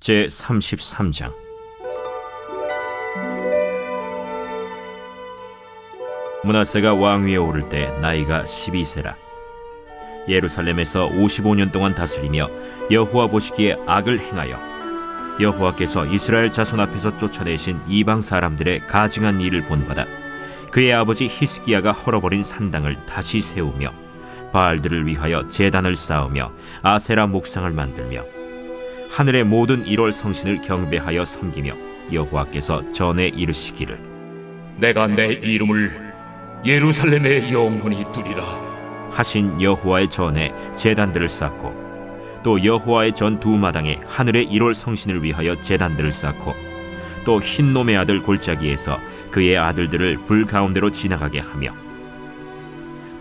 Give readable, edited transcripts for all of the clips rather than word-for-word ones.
제33장. 므낫세가 왕위에 오를 때 나이가 12세라. 예루살렘에서 55년 동안 다스리며 여호와 보시기에 악을 행하여 여호와께서 이스라엘 자손 앞에서 쫓아내신 이방 사람들의 가증한 일을 본받아 그의 아버지 히스기야가 헐어버린 산당을 다시 세우며 바알들을 위하여 제단을 쌓으며 아세라 목상을 만들며 하늘의 모든 1월 성신을 경배하여 섬기며 여호와께서 전에 이르시기를 내가 내 이름을 예루살렘에 영원히 두리라 하신 여호와의 전에 제단들을 쌓고 또 여호와의 전 두 마당에 하늘의 1월 성신을 위하여 제단들을 쌓고 또 흰놈의 아들 골짜기에서 그의 아들들을 불 가운데로 지나가게 하며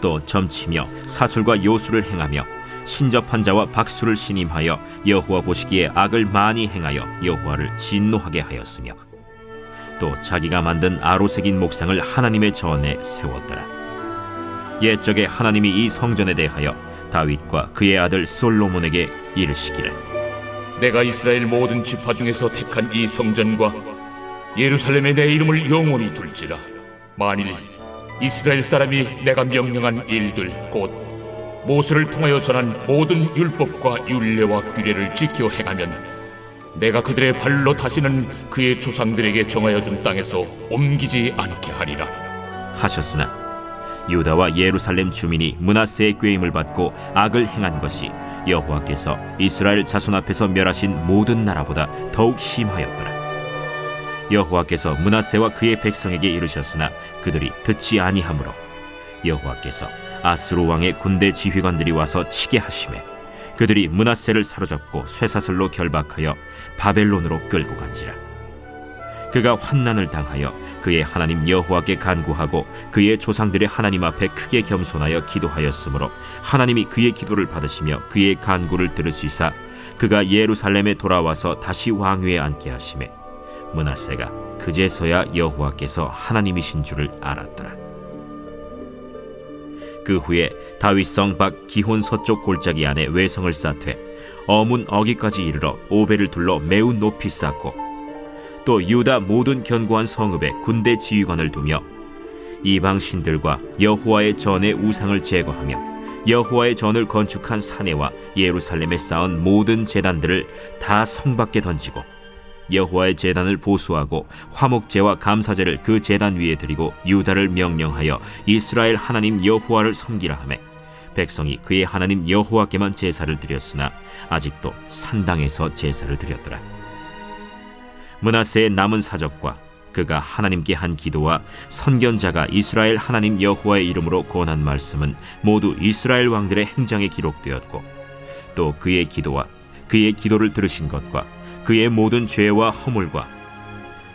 또 점치며 사술과 요술을 행하며 신접한 자와 박수를 신임하여 여호와 보시기에 악을 많이 행하여 여호와를 진노하게 하였으며 또 자기가 만든 아로새긴 목상을 하나님의 전에 세웠더라. 옛적에 하나님이 이 성전에 대하여 다윗과 그의 아들 솔로몬에게 이르시기를 내가 이스라엘 모든 지파 중에서 택한 이 성전과 예루살렘에 내 이름을 영원히 둘지라. 만일 이스라엘 사람이 내가 명령한 일들 곧 모세를 통하여 전한 모든 율법과 율례와 규례를 지켜 행하면 내가 그들의 발로 다시는 그의 조상들에게 정하여 준 땅에서 옮기지 않게 하리라 하셨으나 유다와 예루살렘 주민이 므낫세의 꾀임을 받고 악을 행한 것이 여호와께서 이스라엘 자손 앞에서 멸하신 모든 나라보다 더욱 심하였더라. 여호와께서 므낫세와 그의 백성에게 이르셨으나 그들이 듣지 아니하므로 여호와께서 아수르 왕의 군대 지휘관들이 와서 치게 하시매 그들이 므낫세를 사로잡고 쇠사슬로 결박하여 바벨론으로 끌고 간지라. 그가 환난을 당하여 그의 하나님 여호와께 간구하고 그의 조상들의 하나님 앞에 크게 겸손하여 기도하였으므로 하나님이 그의 기도를 받으시며 그의 간구를 들으시사 그가 예루살렘에 돌아와서 다시 왕위에 앉게 하시매 므낫세가 그제서야 여호와께서 하나님이신 줄을 알았더라. 그 후에 다윗성 밖 기혼 서쪽 골짜기 안에 외성을 쌓되 어문 어기까지 이르러 오벨을 둘러 매우 높이 쌓고 또 유다 모든 견고한 성읍에 군대 지휘관을 두며 이방 신들과 여호와의 전의 우상을 제거하며 여호와의 전을 건축한 사내와 예루살렘에 쌓은 모든 제단들을 다 성 밖에 던지고 여호와의 제단을 보수하고 화목제와 감사제를 그 제단 위에 드리고 유다를 명령하여 이스라엘 하나님 여호와를 섬기라 하매 백성이 그의 하나님 여호와께만 제사를 드렸으나 아직도 산당에서 제사를 드렸더라. 므낫세의 남은 사적과 그가 하나님께 한 기도와 선견자가 이스라엘 하나님 여호와의 이름으로 권한 말씀은 모두 이스라엘 왕들의 행장에 기록되었고 또 그의 기도와 그의 기도를 들으신 것과 그의 모든 죄와 허물과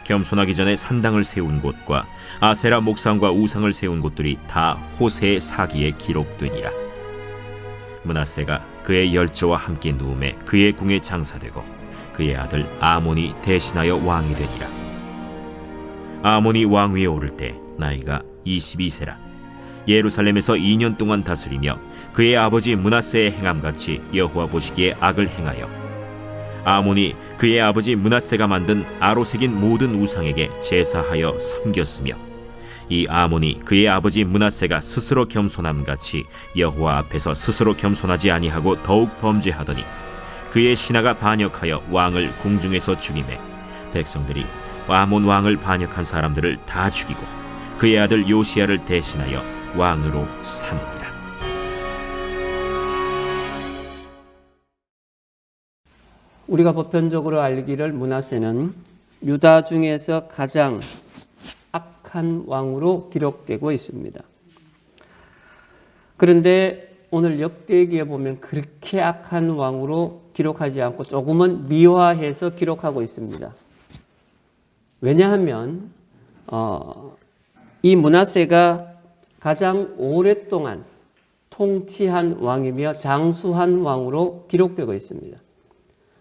겸손하기 전에 산당을 세운 곳과 아세라 목상과 우상을 세운 곳들이 다 호세의 사기에 기록되니라. 므낫세가 그의 열조와 함께 누움에 그의 궁에 장사되고 그의 아들 아몬이 대신하여 왕이 되니라. 아몬이 왕위에 오를 때 나이가 22세라. 예루살렘에서 2년 동안 다스리며 그의 아버지 므낫세의 행함같이 여호와 보시기에 악을 행하여 아몬이 그의 아버지 므낫세가 만든 아로새긴 모든 우상에게 제사하여 섬겼으며 이 아몬이 그의 아버지 므낫세가 스스로 겸손함같이 여호와 앞에서 스스로 겸손하지 아니하고 더욱 범죄하더니 그의 신하가 반역하여 왕을 궁중에서 죽이매 백성들이 아몬 왕을 반역한 사람들을 다 죽이고 그의 아들 요시야를 대신하여 왕으로 삼으니라. 우리가 보편적으로 알기를 므낫세는 유다 중에서 가장 악한 왕으로 기록되고 있습니다. 그런데 오늘 역대기에 보면 그렇게 악한 왕으로 기록하지 않고 조금은 미화해서 기록하고 있습니다. 왜냐하면 이 므낫세가 가장 오랫동안 통치한 왕이며 장수한 왕으로 기록되고 있습니다.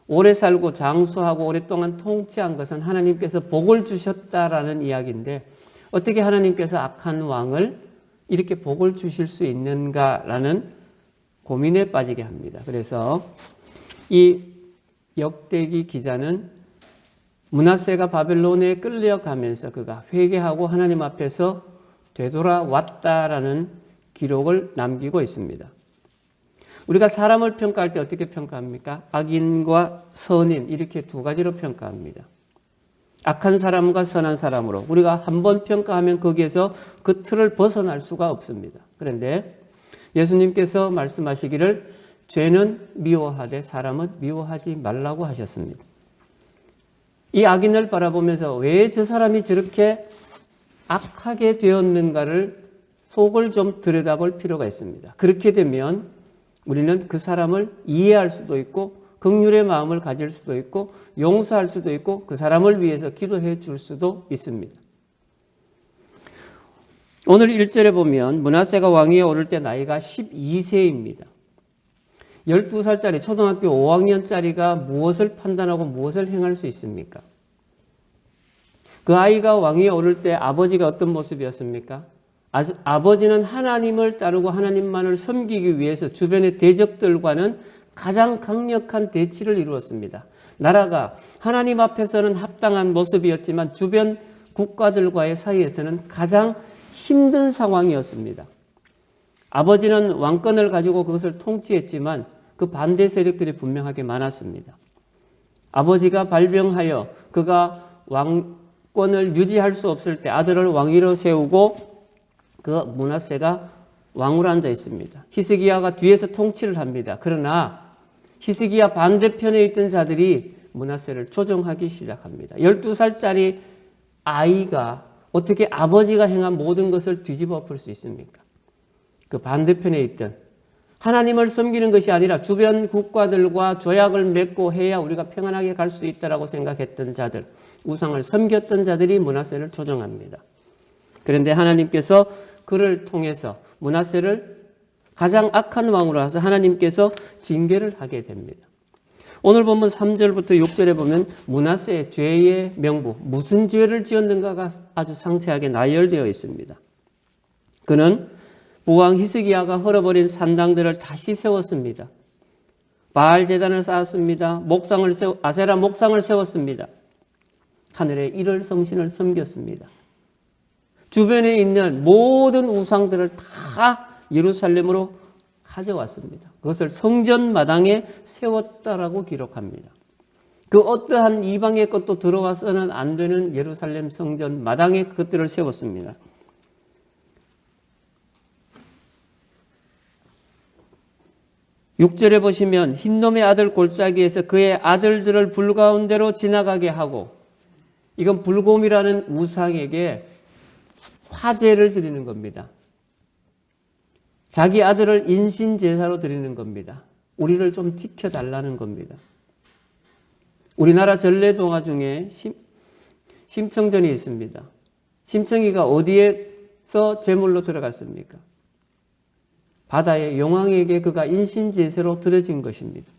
오래 살고 장수하고 오랫동안 통치한 것은 하나님께서 복을 주셨다라는 이야기인데 어떻게 하나님께서 악한 왕을 이렇게 복을 주실 수 있는가라는 고민에 빠지게 합니다. 그래서 이 역대기 기자는 므낫세가 바벨론에 끌려가면서 그가 회개하고 하나님 앞에서 되돌아왔다라는 기록을 남기고 있습니다. 우리가 사람을 평가할 때 어떻게 평가합니까? 악인과 선인 이렇게 두 가지로 평가합니다. 악한 사람과 선한 사람으로 우리가 한번 평가하면 거기에서 그 틀을 벗어날 수가 없습니다. 그런데 예수님께서 말씀하시기를 죄는 미워하되 사람은 미워하지 말라고 하셨습니다. 이 악인을 바라보면서 왜 저 사람이 저렇게 악하게 되었는가를 속을 좀 들여다볼 필요가 있습니다. 그렇게 되면 우리는 그 사람을 이해할 수도 있고 긍휼의 마음을 가질 수도 있고 용서할 수도 있고 그 사람을 위해서 기도해 줄 수도 있습니다. 오늘 1절에 보면 므낫세가 왕위에 오를 때 나이가 12세입니다. 12살짜리 초등학교 5학년짜리가 무엇을 판단하고 무엇을 행할 수 있습니까? 그 아이가 왕위에 오를 때 아버지가 어떤 모습이었습니까? 아버지는 하나님을 따르고 하나님만을 섬기기 위해서 주변의 대적들과는 가장 강력한 대치를 이루었습니다. 나라가 하나님 앞에서는 합당한 모습이었지만 주변 국가들과의 사이에서는 가장 힘든 상황이었습니다. 아버지는 왕권을 가지고 그것을 통치했지만 그 반대 세력들이 분명하게 많았습니다. 아버지가 발병하여 그가 왕권을 유지할 수 없을 때 아들을 왕위로 세우고 그 므낫세가 왕으로 앉아 있습니다. 히스기야가 뒤에서 통치를 합니다. 그러나 히스기야 반대편에 있던 자들이 므낫세를 조종하기 시작합니다. 12살짜리 아이가 어떻게 아버지가 행한 모든 것을 뒤집어 엎을 수 있습니까? 그 반대편에 있던 하나님을 섬기는 것이 아니라 주변 국가들과 조약을 맺고 해야 우리가 평안하게 갈 수 있다라고 생각했던 자들, 우상을 섬겼던 자들이 므낫세를 조종합니다. 그런데 하나님께서 그를 통해서 므낫세를 가장 악한 왕으로 해서 하나님께서 징계를 하게 됩니다. 오늘 보면 3절부터 6절에 보면 므낫세의 죄의 명부, 무슨 죄를 지었는가가 아주 상세하게 나열되어 있습니다. 그는 부왕 히스기야가 헐어버린 산당들을 다시 세웠습니다. 바알 제단을 쌓았습니다. 아세라 목상을 세웠습니다. 하늘의 일월 성신을 섬겼습니다. 주변에 있는 모든 우상들을 다 예루살렘으로 가져왔습니다. 그것을 성전 마당에 세웠다라고 기록합니다. 그 어떠한 이방의 것도 들어와서는 안 되는 예루살렘 성전 마당에 그것들을 세웠습니다. (6절에) 보시면 흰놈의 아들 골짜기에서 그의 아들들을 불 가운데로 지나가게 하고, 이건 불곰이라는 우상에게 화제를 드리는 겁니다. 자기 아들을 인신제사로 드리는 겁니다. 우리를 좀 지켜달라는 겁니다. 우리나라 전래동화 중에 심청전이 있습니다. 심청이가 어디에서 제물로 들어갔습니까? 바다의 용왕에게 그가 인신제사로 드려진 것입니다.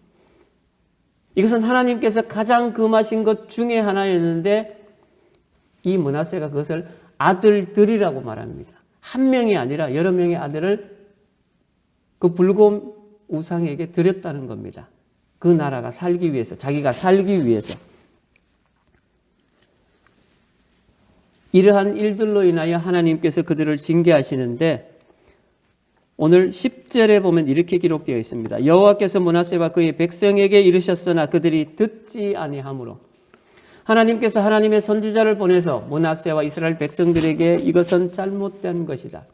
이것은 하나님께서 가장 금하신 것 중에 하나였는데 이 므낫세가 그것을 아들들이라고 말합니다. 한 명이 아니라 여러 명의 아들을 그 불곰 우상에게 드렸다는 겁니다. 그 나라가 살기 위해서, 자기가 살기 위해서. 이러한 일들로 인하여 하나님께서 그들을 징계하시는데 오늘 10절에 보면 이렇게 기록되어 있습니다. 여호와께서 므낫세와 그의 백성에게 이르셨으나 그들이 듣지 아니하므로, 하나님께서 하나님의 선지자를 보내서 므낫세와 이스라엘 백성들에게 이것은 잘못된 것이다,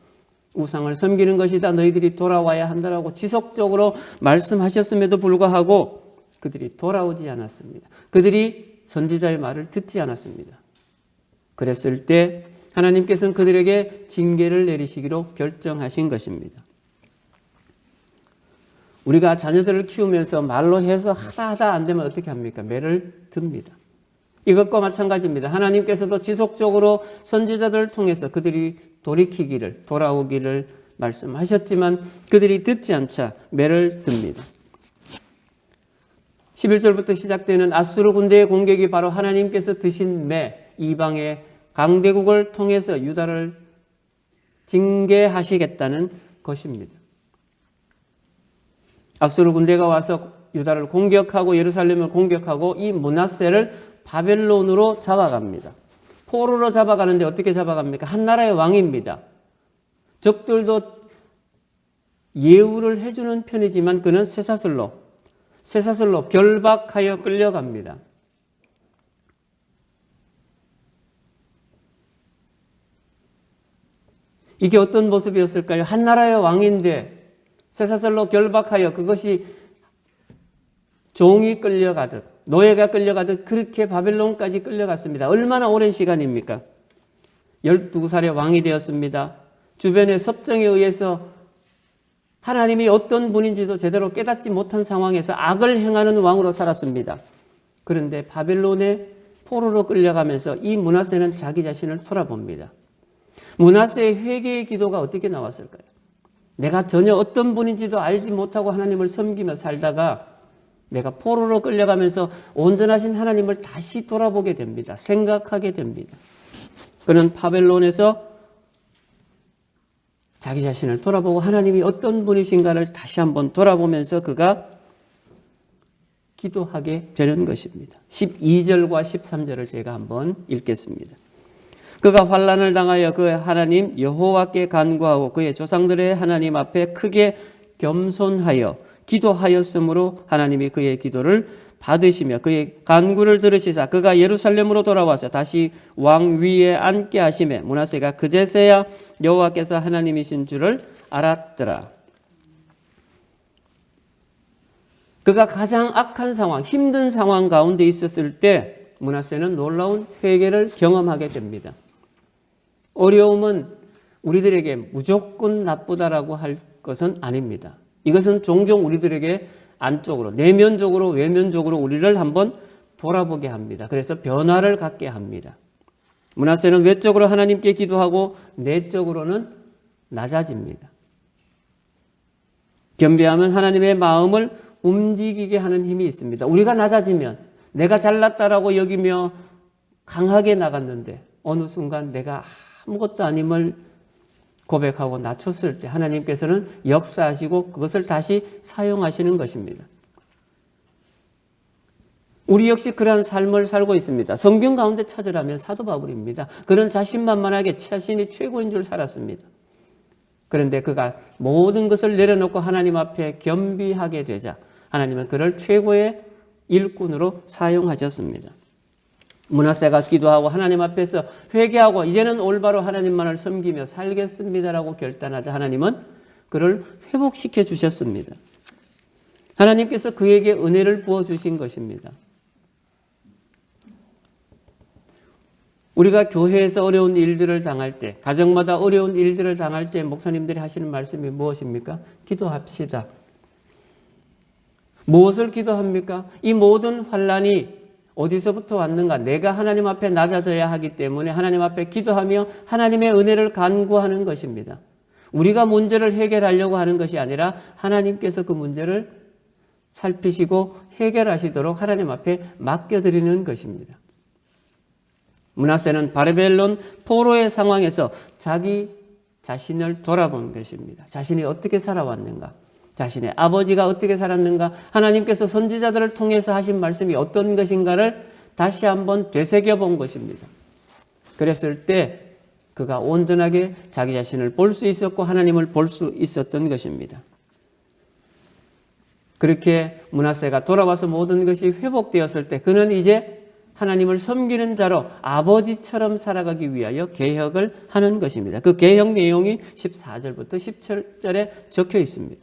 우상을 섬기는 것이다, 너희들이 돌아와야 한다라고 지속적으로 말씀하셨음에도 불구하고 그들이 돌아오지 않았습니다. 그들이 선지자의 말을 듣지 않았습니다. 그랬을 때 하나님께서는 그들에게 징계를 내리시기로 결정하신 것입니다. 우리가 자녀들을 키우면서 말로 해서 하다 안 되면 어떻게 합니까? 매를 듭니다. 이것과 마찬가지입니다. 하나님께서도 지속적으로 선지자들을 통해서 그들이 돌이키기를, 돌아오기를 말씀하셨지만 그들이 듣지 않자 매를 듭니다. 11절부터 시작되는 아수르 군대의 공격이 바로 하나님께서 드신 매, 이방의 강대국을 통해서 유다를 징계하시겠다는 것입니다. 아수르 군대가 와서 유다를 공격하고 예루살렘을 공격하고 이 므낫세를 바벨론으로 잡아갑니다. 포로로 잡아가는데 어떻게 잡아갑니까? 한 나라의 왕입니다. 적들도 예우를 해주는 편이지만 그는 쇠사슬로 결박하여 끌려갑니다. 이게 어떤 모습이었을까요? 한 나라의 왕인데 쇠사슬로 결박하여 그것이 종이 끌려가듯 노예가 끌려가듯 그렇게 바벨론까지 끌려갔습니다. 얼마나 오랜 시간입니까? 12살의 왕이 되었습니다. 주변의 섭정에 의해서 하나님이 어떤 분인지도 제대로 깨닫지 못한 상황에서 악을 행하는 왕으로 살았습니다. 그런데 바벨론의 포로로 끌려가면서 이 므낫세는 자기 자신을 돌아봅니다. 므낫세의 회개의 기도가 어떻게 나왔을까요? 내가 전혀 어떤 분인지도 알지 못하고 하나님을 섬기며 살다가 내가 포로로 끌려가면서 온전하신 하나님을 다시 돌아보게 됩니다. 생각하게 됩니다. 그는 바벨론에서 자기 자신을 돌아보고 하나님이 어떤 분이신가를 다시 한번 돌아보면서 그가 기도하게 되는 것입니다. 12절과 13절을 제가 한번 읽겠습니다. 그가 환난을 당하여 그 하나님 여호와께 간구하고 그의 조상들의 하나님 앞에 크게 겸손하여 기도하였으므로 하나님이 그의 기도를 받으시며 그의 간구를 들으시사 그가 예루살렘으로 돌아와서 다시 왕 위에 앉게 하시매 므낫세가 그제서야 여호와께서 하나님이신 줄을 알았더라. 그가 가장 악한 상황, 힘든 상황 가운데 있었을 때 므낫세는 놀라운 회개를 경험하게 됩니다. 어려움은 우리들에게 무조건 나쁘다라고 할 것은 아닙니다. 이것은 종종 우리들에게 안쪽으로, 내면적으로, 외면적으로 우리를 한번 돌아보게 합니다. 그래서 변화를 갖게 합니다. 므낫세는 외적으로 하나님께 기도하고 내적으로는 낮아집니다. 겸비하면 하나님의 마음을 움직이게 하는 힘이 있습니다. 우리가 낮아지면 내가 잘났다라고 여기며 강하게 나갔는데 어느 순간 내가 아무것도 아님을 고백하고 낮췄을 때 하나님께서는 역사하시고 그것을 다시 사용하시는 것입니다. 우리 역시 그러한 삶을 살고 있습니다. 성경 가운데 찾으라면 사도 바울입니다. 그는 자신만만하게 자신이 최고인 줄 살았습니다. 그런데 그가 모든 것을 내려놓고 하나님 앞에 겸비하게 되자 하나님은 그를 최고의 일꾼으로 사용하셨습니다. 므낫세가 기도하고 하나님 앞에서 회개하고 이제는 올바로 하나님만을 섬기며 살겠습니다라고 결단하자 하나님은 그를 회복시켜 주셨습니다. 하나님께서 그에게 은혜를 부어주신 것입니다. 우리가 교회에서 어려운 일들을 당할 때, 가정마다 어려운 일들을 당할 때 목사님들이 하시는 말씀이 무엇입니까? 기도합시다. 무엇을 기도합니까? 이 모든 환난이 어디서부터 왔는가? 내가 하나님 앞에 낮아져야 하기 때문에 하나님 앞에 기도하며 하나님의 은혜를 간구하는 것입니다. 우리가 문제를 해결하려고 하는 것이 아니라 하나님께서 그 문제를 살피시고 해결하시도록 하나님 앞에 맡겨드리는 것입니다. 므낫세는 바벨론 포로의 상황에서 자기 자신을 돌아본 것입니다. 자신이 어떻게 살아왔는가? 자신의 아버지가 어떻게 살았는가? 하나님께서 선지자들을 통해서 하신 말씀이 어떤 것인가를 다시 한번 되새겨 본 것입니다. 그랬을 때 그가 온전하게 자기 자신을 볼 수 있었고 하나님을 볼 수 있었던 것입니다. 그렇게 므낫세가 돌아와서 모든 것이 회복되었을 때 그는 이제 하나님을 섬기는 자로 아버지처럼 살아가기 위하여 개혁을 하는 것입니다. 그 개혁 내용이 14절부터 17절에 적혀 있습니다.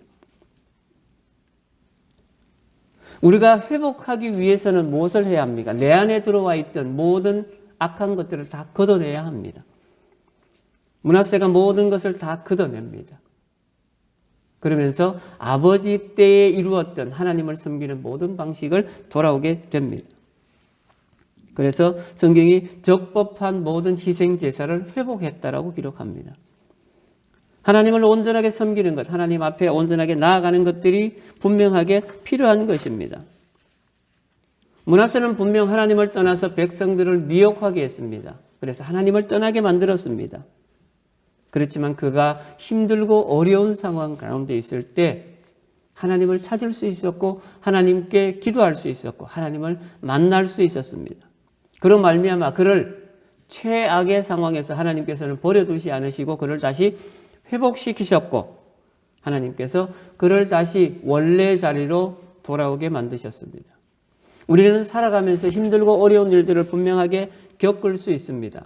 우리가 회복하기 위해서는 무엇을 해야 합니까? 내 안에 들어와 있던 모든 악한 것들을 다 걷어내야 합니다. 므낫세가 모든 것을 다 걷어냅니다. 그러면서 아버지 때에 이루었던 하나님을 섬기는 모든 방식을 돌아오게 됩니다. 그래서 성경이 적법한 모든 희생 제사를 회복했다라고 기록합니다. 하나님을 온전하게 섬기는 것, 하나님 앞에 온전하게 나아가는 것들이 분명하게 필요한 것입니다. 므낫세는 분명 하나님을 떠나서 백성들을 미혹하게 했습니다. 그래서 하나님을 떠나게 만들었습니다. 그렇지만 그가 힘들고 어려운 상황 가운데 있을 때 하나님을 찾을 수 있었고 하나님께 기도할 수 있었고 하나님을 만날 수 있었습니다. 그런 말미암아 그를 최악의 상황에서 하나님께서는 버려두지 않으시고 그를 다시 회복시키셨고 하나님께서 그를 다시 원래 자리로 돌아오게 만드셨습니다. 우리는 살아가면서 힘들고 어려운 일들을 분명하게 겪을 수 있습니다.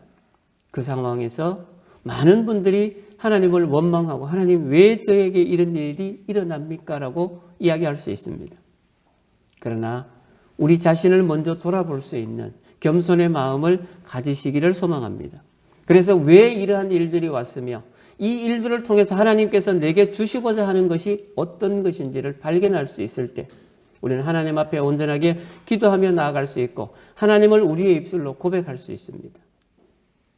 그 상황에서 많은 분들이 하나님을 원망하고 하나님 왜 저에게 이런 일이 일어납니까? 라고 이야기할 수 있습니다. 그러나 우리 자신을 먼저 돌아볼 수 있는 겸손의 마음을 가지시기를 소망합니다. 그래서 왜 이러한 일들이 왔으며 이 일들을 통해서 하나님께서 내게 주시고자 하는 것이 어떤 것인지를 발견할 수 있을 때 우리는 하나님 앞에 온전하게 기도하며 나아갈 수 있고 하나님을 우리의 입술로 고백할 수 있습니다.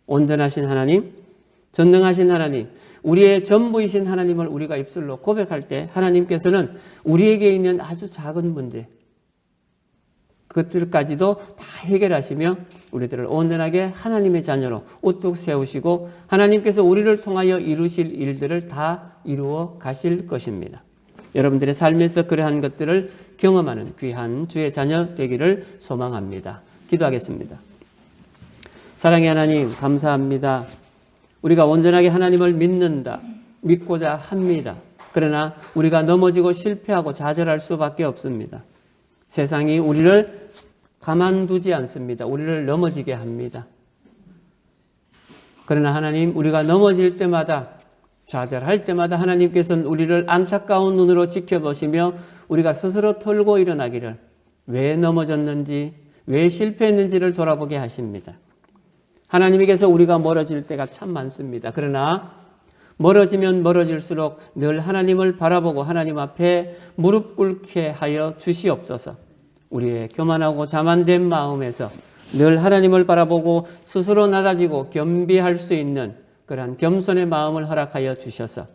온전하신 하나님, 전능하신 하나님, 우리의 전부이신 하나님을 우리가 입술로 고백할 때 하나님께서는 우리에게 있는 아주 작은 문제 그것들까지도 다 해결하시며 우리들을 온전하게 하나님의 자녀로 우뚝 세우시고 하나님께서 우리를 통하여 이루실 일들을 다 이루어 가실 것입니다. 여러분들의 삶에서 그러한 것들을 경험하는 귀한 주의 자녀 되기를 소망합니다. 기도하겠습니다. 사랑의 하나님 감사합니다. 우리가 온전하게 하나님을 믿는다. 믿고자 합니다. 그러나 우리가 넘어지고 실패하고 좌절할 수밖에 없습니다. 세상이 우리를 가만두지 않습니다. 우리를 넘어지게 합니다. 그러나 하나님 우리가 넘어질 때마다 좌절할 때마다 하나님께서는 우리를 안타까운 눈으로 지켜보시며 우리가 스스로 털고 일어나기를 왜 넘어졌는지 왜 실패했는지를 돌아보게 하십니다. 하나님에게서 우리가 멀어질 때가 참 많습니다. 그러나 멀어지면 멀어질수록 늘 하나님을 바라보고 하나님 앞에 무릎 꿇게 하여 주시옵소서. 우리의 교만하고 자만된 마음에서 늘 하나님을 바라보고 스스로 낮아지고 겸비할 수 있는 그러한 겸손의 마음을 허락하여 주셔서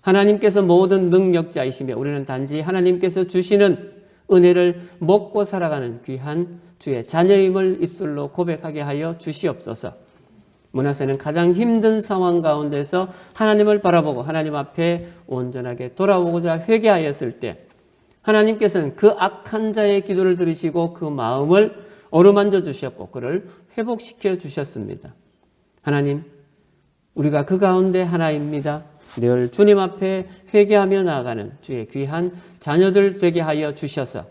하나님께서 모든 능력자이시며 우리는 단지 하나님께서 주시는 은혜를 먹고 살아가는 귀한 주의 자녀임을 입술로 고백하게 하여 주시옵소서. 므나새는 가장 힘든 상황 가운데서 하나님을 바라보고 하나님 앞에 온전하게 돌아오고자 회개하였을 때 하나님께서는 그 악한 자의 기도를 들으시고 그 마음을 어루만져 주셨고 그를 회복시켜 주셨습니다. 하나님, 우리가 그 가운데 하나입니다. 늘 주님 앞에 회개하며 나아가는 주의 귀한 자녀들 되게 하여 주셔서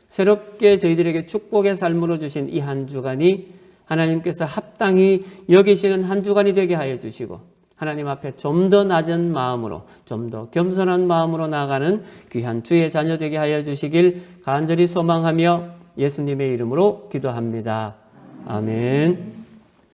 새롭게 저희들에게 축복의 삶으로 주신 이 한 주간이 하나님께서 합당히 여기시는 한 주간이 되게 하여 주시고 하나님 앞에 좀 더 낮은 마음으로 좀 더 겸손한 마음으로 나아가는 귀한 주의 자녀 되게 하여 주시길 간절히 소망하며 예수님의 이름으로 기도합니다. 아멘.